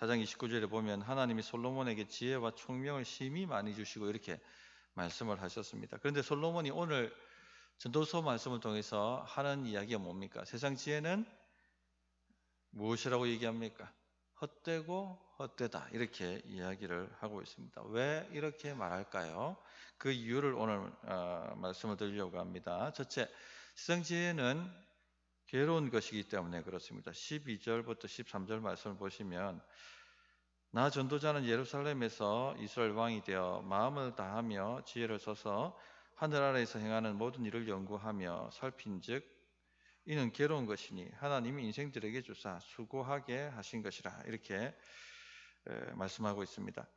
4장 29절에 보면 하나님이 솔로몬에게 지혜와 총명을 심히 많이 주시고 이렇게 말씀을 하셨습니다. 그런데 솔로몬이 오늘 전도서 말씀을 통해서 하는 이야기가 뭡니까? 세상 지혜는 무엇이라고 얘기합니까? 헛되고 헛되다 이렇게 이야기를 하고 있습니다. 왜 이렇게 말할까요? 그 이유를 오늘 말씀을 드리려고 합니다. 첫째, 세상 지혜는 괴로운 것이기 때문에 그렇습니다. 12절부터 13절 말씀을 보시면 나 전도자는 예루살렘에서 이스라엘 왕이 되어 마음을 다하며 지혜를 써서 하늘 아래에서 행하는 모든 일을 연구하며 살핀즉 이는 괴로운 것이니 하나님이 인생들에게 주사 수고하게 하신 것이라 이렇게 말씀하고 있습니다.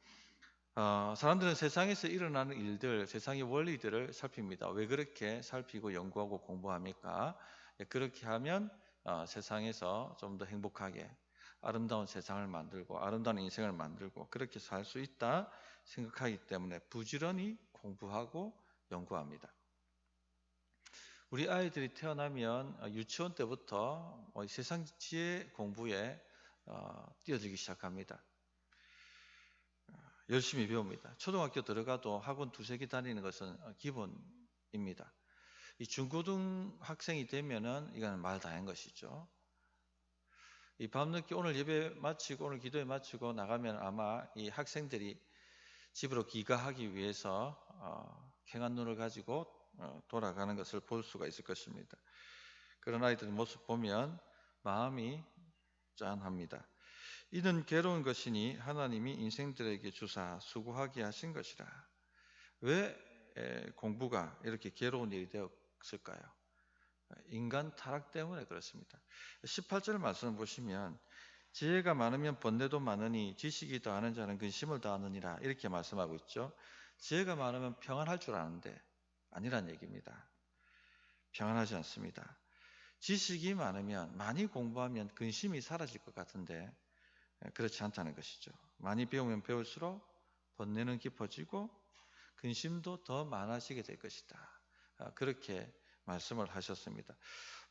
사람들은 세상에서 일어나는 일들, 세상의 원리들을 살핍니다. 왜 그렇게 살피고 연구하고 공부합니까? 그렇게 하면 세상에서 좀 더 행복하게 아름다운 세상을 만들고 아름다운 인생을 만들고 그렇게 살 수 있다 생각하기 때문에 부지런히 공부하고 연구합니다. 우리 아이들이 태어나면 유치원 때부터 세상 지혜 공부에 뛰어들기 시작합니다. 열심히 배웁니다. 초등학교 들어가도 학원 두세 개 다니는 것은 기본입니다. 이 중고등학생이 되면은 이건 말 다 한 것이죠. 이 밤늦게 오늘 예배 마치고 오늘 기도회 마치고 나가면 아마 이 학생들이 집으로 귀가하기 위해서 캥한 눈을 가지고 돌아가는 것을 볼 수가 있을 것입니다. 그런 아이들 모습 보면 마음이 짠합니다. 이는 괴로운 것이니 하나님이 인생들에게 주사 수고하게 하신 것이라. 왜 공부가 이렇게 괴로운 일이 되었을까요? 인간 타락 때문에 그렇습니다. 18절 말씀을 보시면 지혜가 많으면 번뇌도 많으니 지식이 더하는 자는 근심을 더하느니라 이렇게 말씀하고 있죠. 지혜가 많으면 평안할 줄 아는데 아니란 얘기입니다. 평안하지 않습니다. 지식이 많으면 많이 공부하면 근심이 사라질 것 같은데 그렇지 않다는 것이죠. 많이 배우면 배울수록 번뇌는 깊어지고 근심도 더 많아지게 될 것이다. 그렇게 말씀을 하셨습니다.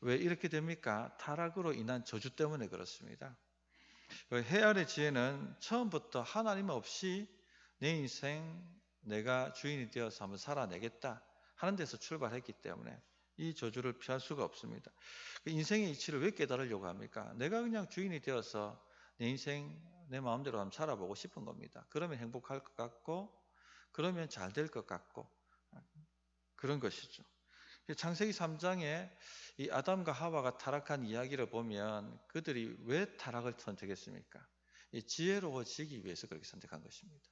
왜 이렇게 됩니까? 타락으로 인한 저주 때문에 그렇습니다. 해 아래 지혜는 처음부터 하나님 없이 내 인생 내가 주인이 되어서 한번 살아내겠다 하는 데서 출발했기 때문에 이 저주를 피할 수가 없습니다. 인생의 이치를 왜 깨달으려고 합니까? 내가 그냥 주인이 되어서 내 인생 내 마음대로 한번 살아보고 싶은 겁니다. 그러면 행복할 것 같고 그러면 잘 될 것 같고 그런 것이죠. 창세기 3장에 이 아담과 하와가 타락한 이야기를 보면 그들이 왜 타락을 선택했습니까? 이 지혜로워지기 위해서 그렇게 선택한 것입니다.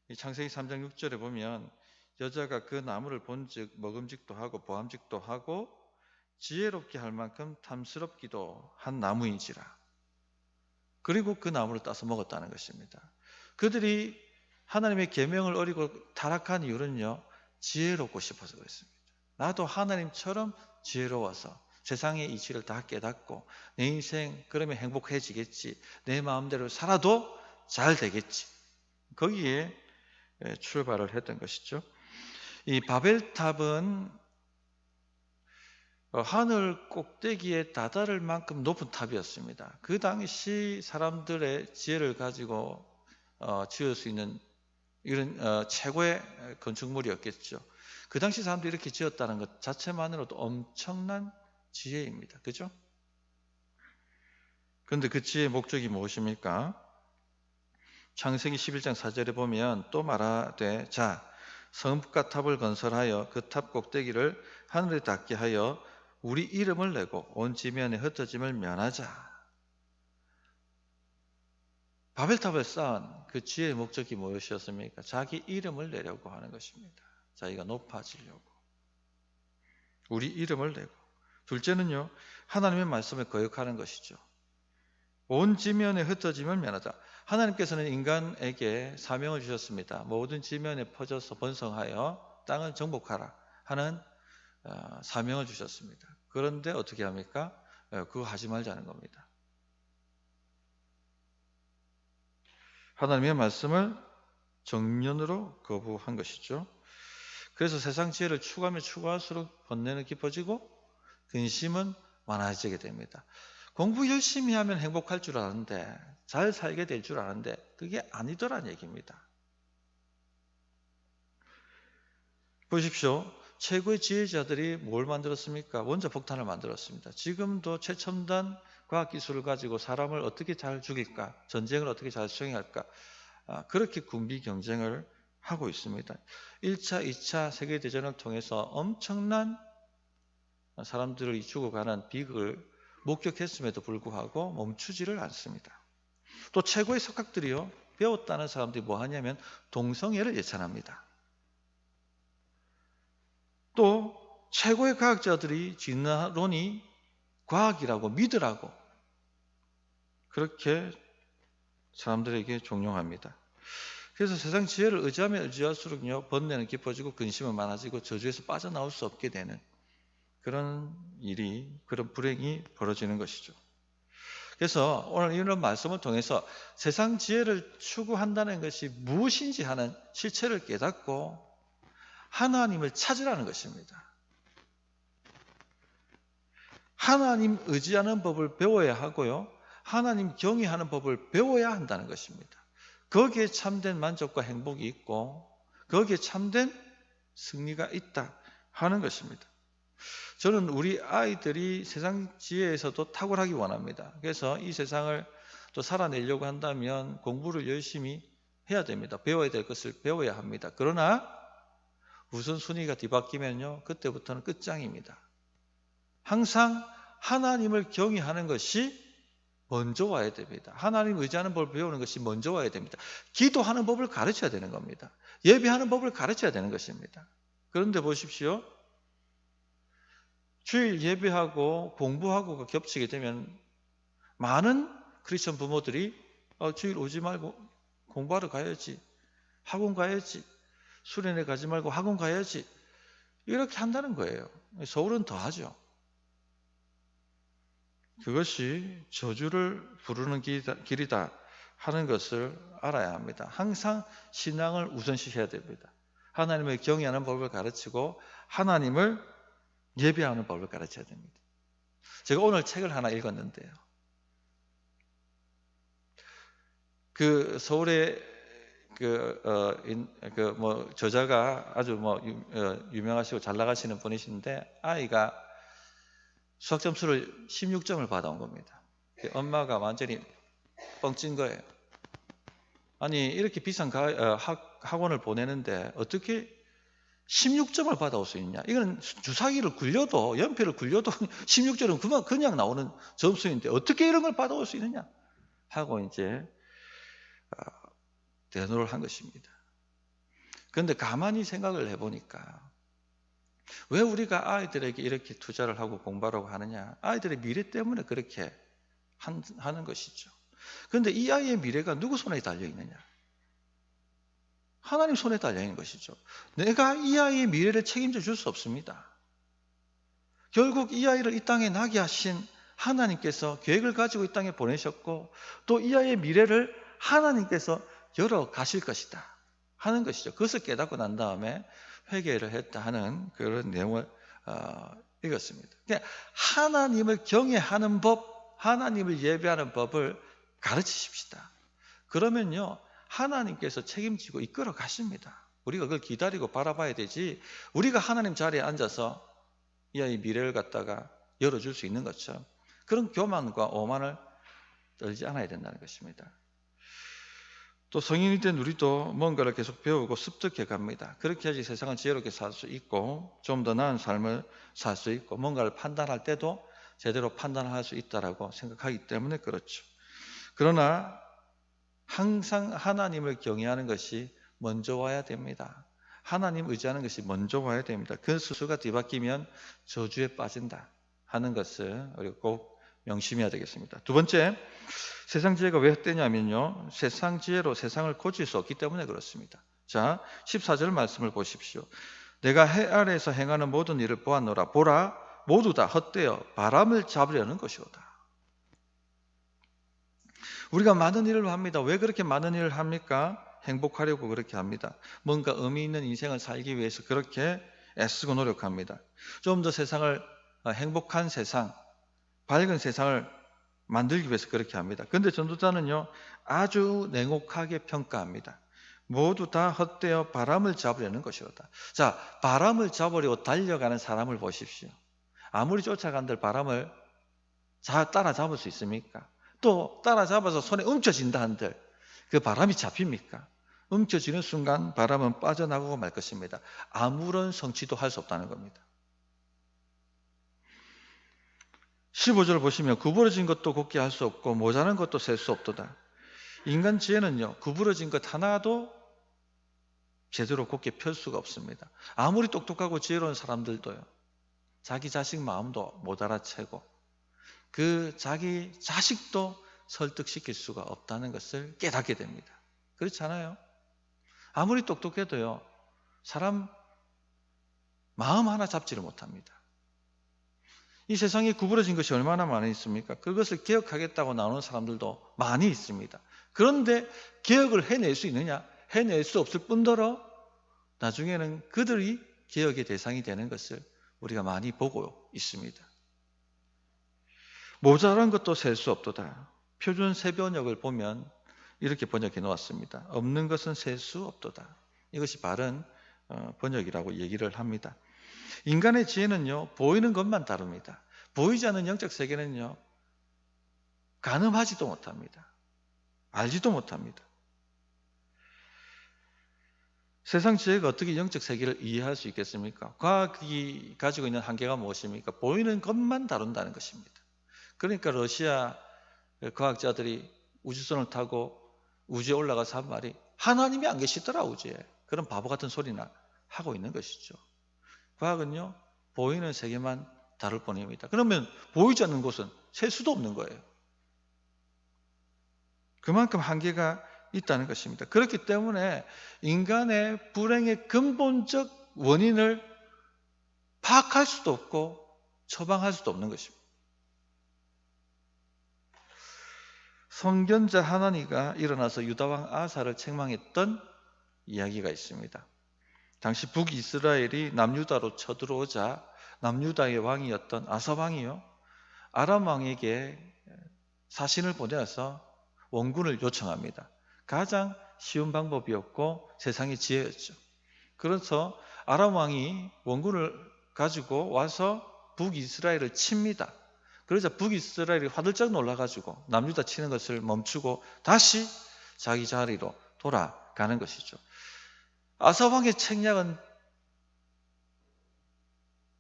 이 창세기 3장 6절에 보면 여자가 그 나무를 본즉 먹음직도 하고 보암직도 하고 지혜롭게 할 만큼 탐스럽기도 한 나무인지라. 그리고 그 나무를 따서 먹었다는 것입니다. 그들이 하나님의 계명을 어기고 타락한 이유는요, 지혜롭고 싶어서 그랬습니다. 나도 하나님처럼 지혜로워서 세상의 이치를 다 깨닫고 내 인생 그러면 행복해지겠지. 내 마음대로 살아도 잘 되겠지. 거기에 출발을 했던 것이죠. 이 바벨탑은 하늘 꼭대기에 다다를 만큼 높은 탑이었습니다. 그 당시 사람들의 지혜를 가지고 지을 수 있는 이런 최고의 건축물이었겠죠. 그 당시 사람들이 이렇게 지었다는 것 자체만으로도 엄청난 지혜입니다. 그죠? 그런데 그 지혜의 목적이 무엇입니까? 창세기 11장 4절에 보면 또 말하되 자 성읍과 탑을 건설하여 그 탑 꼭대기를 하늘에 닿게 하여 우리 이름을 내고 온 지면에 흩어짐을 면하자. 바벨탑을 쌓은 그 지혜의 목적이 무엇이었습니까? 자기 이름을 내려고 하는 것입니다. 자기가 높아지려고. 우리 이름을 내고. 둘째는요, 하나님의 말씀을 거역하는 것이죠. 온 지면에 흩어짐을 면하자. 하나님께서는 인간에게 사명을 주셨습니다. 모든 지면에 퍼져서 번성하여 땅을 정복하라 하는 사명을 주셨습니다. 그런데 어떻게 합니까? 그거 하지 말자는 겁니다. 하나님의 말씀을 정면으로 거부한 것이죠. 그래서 세상 지혜를 추구하면 추구할수록 번뇌는 깊어지고 근심은 많아지게 됩니다. 공부 열심히 하면 행복할 줄 아는데, 잘 살게 될 줄 아는데 그게 아니더란 얘기입니다. 보십시오. 최고의 지혜자들이 뭘 만들었습니까? 원자폭탄을 만들었습니다. 지금도 최첨단 과학기술을 가지고 사람을 어떻게 잘 죽일까? 전쟁을 어떻게 잘 수행할까? 그렇게 군비 경쟁을 하고 있습니다. 1차, 2차 세계대전을 통해서 엄청난 사람들이 죽어가는 비극을 목격했음에도 불구하고 멈추지를 않습니다. 또 최고의 석학들이요, 배웠다는 사람들이 뭐 하냐면 동성애를 예찬합니다. 또 최고의 과학자들이 진화론이 과학이라고 믿으라고 그렇게 사람들에게 종용합니다. 그래서 세상 지혜를 의지하면 의지할수록요, 번뇌는 깊어지고 근심은 많아지고 저주에서 빠져나올 수 없게 되는 그런 일이, 그런 불행이 벌어지는 것이죠. 그래서 오늘 이런 말씀을 통해서 세상 지혜를 추구한다는 것이 무엇인지 하는 실체를 깨닫고 하나님을 찾으라는 것입니다. 하나님 의지하는 법을 배워야 하고요, 하나님 경외하는 법을 배워야 한다는 것입니다. 거기에 참된 만족과 행복이 있고 거기에 참된 승리가 있다 하는 것입니다. 저는 우리 아이들이 세상 지혜에서도 탁월하기 원합니다. 그래서 이 세상을 또 살아내려고 한다면 공부를 열심히 해야 됩니다. 배워야 될 것을 배워야 합니다. 그러나 우선순위가 뒤바뀌면요, 그때부터는 끝장입니다. 항상 하나님을 경외하는 것이 먼저 와야 됩니다. 하나님 의지하는 법을 배우는 것이 먼저 와야 됩니다. 기도하는 법을 가르쳐야 되는 겁니다. 예배하는 법을 가르쳐야 되는 것입니다. 그런데 보십시오. 주일 예배하고 공부하고가 겹치게 되면 많은 크리스천 부모들이 주일 오지 말고 공부하러 가야지, 학원 가야지, 수련회 가지 말고 학원 가야지, 이렇게 한다는 거예요. 서울은 더 하죠. 그것이 저주를 부르는 길이다 하는 것을 알아야 합니다. 항상 신앙을 우선시해야 됩니다. 하나님을 경외하는 법을 가르치고 하나님을 예배하는 법을 가르쳐야 됩니다. 제가 오늘 책을 하나 읽었는데요, 그 서울의 저자가 아주 유명하시고 잘 나가시는 분이신데, 아이가 수학 점수를 16점을 받아온 겁니다. 엄마가 완전히 뻥찐 거예요. 아니, 이렇게 비싼 학원을 보내는데 어떻게 16점을 받아올 수 있냐? 이건 주사기를 굴려도, 연필을 굴려도 16점은 그냥 나오는 점수인데 어떻게 이런 걸 받아올 수 있느냐? 하고 이제 대노를 한 것입니다. 그런데 가만히 생각을 해보니까 왜 우리가 아이들에게 이렇게 투자를 하고 공부하라고 하느냐? 아이들의 미래 때문에 그렇게 하는 것이죠. 그런데 이 아이의 미래가 누구 손에 달려 있느냐? 하나님 손에 달려 있는 것이죠. 내가 이 아이의 미래를 책임져 줄 수 없습니다. 결국 이 아이를 이 땅에 나게 하신 하나님께서 계획을 가지고 이 땅에 보내셨고, 또 이 아이의 미래를 하나님께서 열어 가실 것이다 하는 것이죠. 그것을 깨닫고 난 다음에 회개를 했다 하는 그런 내용을 읽었습니다. 그러니까 하나님을 경외하는 법, 하나님을 예배하는 법을 가르치십시다. 그러면요, 하나님께서 책임지고 이끌어 가십니다. 우리가 그걸 기다리고 바라봐야 되지, 우리가 하나님 자리에 앉아서 이 아이 미래를 갖다가 열어줄 수 있는 것처럼 그런 교만과 오만을 떨지 않아야 된다는 것입니다. 또 성인이 된 우리도 뭔가를 계속 배우고 습득해 갑니다. 그렇게 해야지 세상을 지혜롭게 살 수 있고 좀 더 나은 삶을 살 수 있고 뭔가를 판단할 때도 제대로 판단할 수 있다라고 생각하기 때문에 그렇죠. 그러나 항상 하나님을 경외하는 것이 먼저 와야 됩니다. 하나님 의지하는 것이 먼저 와야 됩니다. 그 수수가 뒤바뀌면 저주에 빠진다 하는 것을 우리가 꼭 명심해야 되겠습니다. 두 번째, 세상 지혜가 왜 헛되냐면요, 세상 지혜로 세상을 고칠 수 없기 때문에 그렇습니다. 자, 14절 말씀을 보십시오. 내가 해 아래에서 행하는 모든 일을 보았노라. 보라, 모두 다 헛되어 바람을 잡으려는 것이오다. 우리가 많은 일을 합니다. 왜 그렇게 많은 일을 합니까? 행복하려고 그렇게 합니다. 뭔가 의미 있는 인생을 살기 위해서 그렇게 애쓰고 노력합니다. 좀 더 세상을 행복한 세상, 밝은 세상을 만들기 위해서 그렇게 합니다. 근데 전도자는요, 아주 냉혹하게 평가합니다. 모두 다 헛되어 바람을 잡으려는 것이로다. 자, 바람을 잡으려고 달려가는 사람을 보십시오. 아무리 쫓아간들 바람을 따라잡을 수 있습니까? 또 따라잡아서 손에 움켜진다 한들 그 바람이 잡힙니까? 움켜쥐는 순간 바람은 빠져나가고 말 것입니다. 아무런 성취도 할 수 없다는 겁니다. 15절 보시면 구부러진 것도 곱게 할 수 없고 모자란 것도 셀 수 없도다. 인간 지혜는요, 구부러진 것 하나도 제대로 곱게 펼 수가 없습니다. 아무리 똑똑하고 지혜로운 사람들도요, 자기 자식 마음도 못 알아채고 그 자기 자식도 설득시킬 수가 없다는 것을 깨닫게 됩니다. 그렇잖아요? 아무리 똑똑해도요, 사람 마음 하나 잡지를 못합니다. 이 세상에 구부러진 것이 얼마나 많이 있습니까? 그것을 개혁하겠다고 나오는 사람들도 많이 있습니다. 그런데 개혁을 해낼 수 있느냐? 해낼 수 없을 뿐더러 나중에는 그들이 개혁의 대상이 되는 것을 우리가 많이 보고 있습니다. 모자란 것도 셀 수 없도다. 표준 세번역을 보면 이렇게 번역해 놓았습니다. 없는 것은 셀 수 없도다. 이것이 바른 번역이라고 얘기를 합니다. 인간의 지혜는요, 보이는 것만 다룹니다. 보이지 않는 영적 세계는요, 가늠하지도 못합니다. 알지도 못합니다. 세상 지혜가 어떻게 영적 세계를 이해할 수 있겠습니까? 과학이 가지고 있는 한계가 무엇입니까? 보이는 것만 다룬다는 것입니다. 그러니까 러시아 과학자들이 우주선을 타고 우주에 올라가서 한 말이 하나님이 안 계시더라, 우주에. 그런 바보 같은 소리나 하고 있는 것이죠. 과학은요, 보이는 세계만 다룰 뿐입니다. 그러면 보이지 않는 곳은 셀 수도 없는 거예요. 그만큼 한계가 있다는 것입니다. 그렇기 때문에 인간의 불행의 근본적 원인을 파악할 수도 없고 처방할 수도 없는 것입니다. 선견자 하나니가 일어나서 유다왕 아사를 책망했던 이야기가 있습니다. 당시 북이스라엘이 남유다로 쳐들어오자 남유다의 왕이었던 아사 왕이요, 아람 왕에게 사신을 보내서 원군을 요청합니다. 가장 쉬운 방법이었고 세상의 지혜였죠. 그래서 아람 왕이 원군을 가지고 와서 북이스라엘을 칩니다. 그러자 북이스라엘이 화들짝 놀라가지고 남유다 치는 것을 멈추고 다시 자기 자리로 돌아가는 것이죠. 아사 왕의 책략은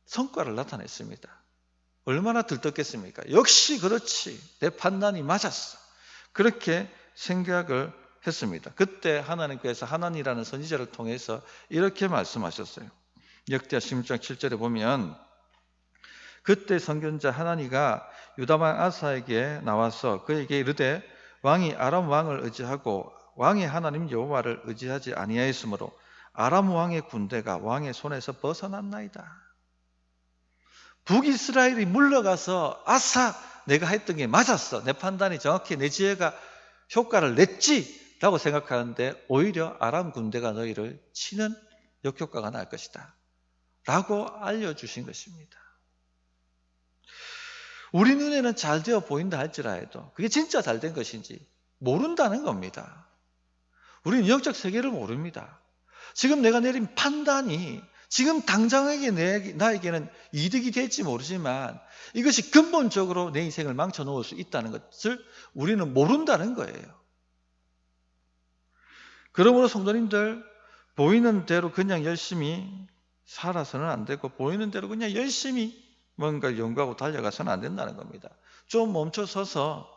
성과를 나타냈습니다. 얼마나 들떴겠습니까? 역시 그렇지, 내 판단이 맞았어, 그렇게 생각을 했습니다. 그때 하나님께서 하나니라는 선지자를 통해서 이렇게 말씀하셨어요. 역대하 16장 7절에 보면 그때 선견자 하나니가 유다왕 아사에게 나와서 그에게 이르되 왕이 아람 왕을 의지하고 왕의 하나님 여호와를 의지하지 아니하였으므로 아람 왕의 군대가 왕의 손에서 벗어났나이다. 북이스라엘이 물러가서 아사, 내가 했던 게 맞았어, 내 판단이 정확히 내 지혜가 효과를 냈지 라고 생각하는데 오히려 아람 군대가 너희를 치는 역효과가 날 것이다 라고 알려주신 것입니다. 우리 눈에는 잘 되어 보인다 할지라도 그게 진짜 잘 된 것인지 모른다는 겁니다. 우리는 영적 세계를 모릅니다. 지금 내가 내린 판단이 지금 당장에게 나에게는 이득이 될지 모르지만 이것이 근본적으로 내 인생을 망쳐놓을 수 있다는 것을 우리는 모른다는 거예요. 그러므로 성도님들, 보이는 대로 그냥 열심히 살아서는 안 되고 보이는 대로 그냥 열심히 뭔가 연구하고 달려가서는 안 된다는 겁니다. 좀 멈춰서서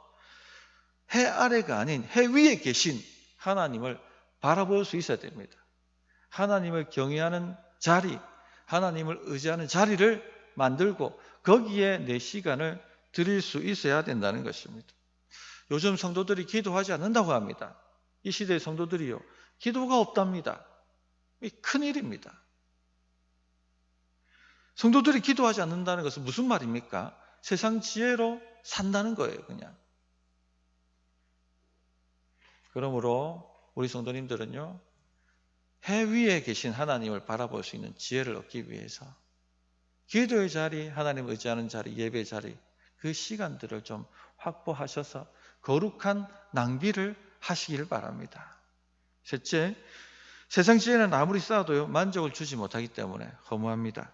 해 아래가 아닌 해 위에 계신 하나님을 바라볼 수 있어야 됩니다. 하나님을 경외하는 자리, 하나님을 의지하는 자리를 만들고 거기에 내 시간을 드릴 수 있어야 된다는 것입니다. 요즘 성도들이 기도하지 않는다고 합니다. 이 시대의 성도들이요, 기도가 없답니다. 이 큰일입니다. 성도들이 기도하지 않는다는 것은 무슨 말입니까? 세상 지혜로 산다는 거예요, 그냥. 그러므로 우리 성도님들은요, 해 위에 계신 하나님을 바라볼 수 있는 지혜를 얻기 위해서 기도의 자리, 하나님을 의지하는 자리, 예배의 자리, 그 시간들을 좀 확보하셔서 거룩한 낭비를 하시길 바랍니다. 셋째, 세상 지혜는 아무리 쌓아도요 만족을 주지 못하기 때문에 허무합니다.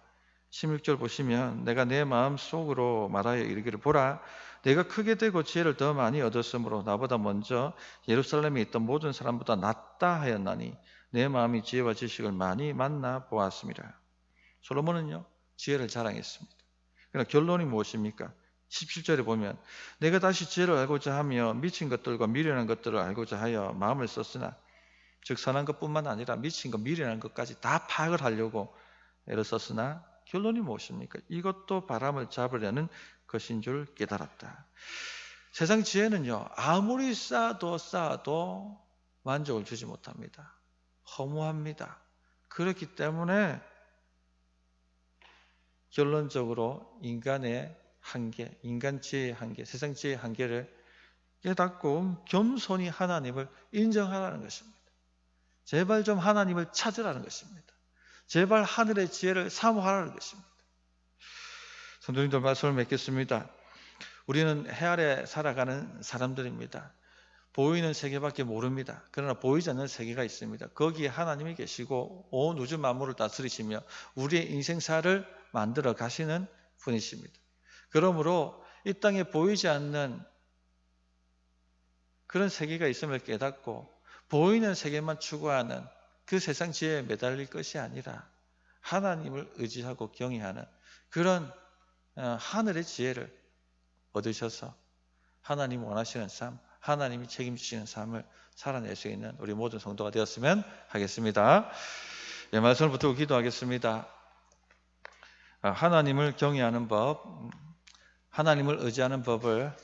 16절 보시면 내가 내 마음 속으로 말하여 이르기를 보라 내가 크게 되고 지혜를 더 많이 얻었으므로 나보다 먼저 예루살렘에 있던 모든 사람보다 낫다 하였나니 내 마음이 지혜와 지식을 많이 만나 보았습니다. 솔로몬은요 지혜를 자랑했습니다. 그러나 결론이 무엇입니까? 17절에 보면 내가 다시 지혜를 알고자 하며 미친 것들과 미련한 것들을 알고자 하여 마음을 썼으나 즉 선한 것뿐만 아니라 미친 것, 미련한 것까지 다 파악을 하려고 애를 썼으나 결론이 무엇입니까? 이것도 바람을 잡으려는 것인 줄 깨달았다. 세상 지혜는요 아무리 쌓아도 만족을 주지 못합니다. 허무합니다. 그렇기 때문에 결론적으로 인간의 한계, 인간 지혜의 한계, 세상 지혜의 한계를 깨닫고 겸손히 하나님을 인정하라는 것입니다. 제발 좀 하나님을 찾으라는 것입니다. 제발 하늘의 지혜를 사모하라는 것입니다. 성도님들 말씀을 맺겠습니다. 우리는 해 아래 살아가는 사람들입니다. 보이는 세계밖에 모릅니다. 그러나 보이지 않는 세계가 있습니다. 거기에 하나님이 계시고 온 우주 만물을 다스리시며 우리의 인생사를 만들어 가시는 분이십니다. 그러므로 이 땅에 보이지 않는 그런 세계가 있음을 깨닫고 보이는 세계만 추구하는 그 세상 지혜에 매달릴 것이 아니라 하나님을 의지하고 경외하는 그런 하늘의 지혜를 얻으셔서 하나님이 원하시는 삶, 하나님이 책임지시는 삶을 살아낼 수 있는 우리 모든 성도가 되었으면 하겠습니다. 예, 말씀을 붙들고 기도하겠습니다. 하나님을 경외하는 법, 하나님을 의지하는 법을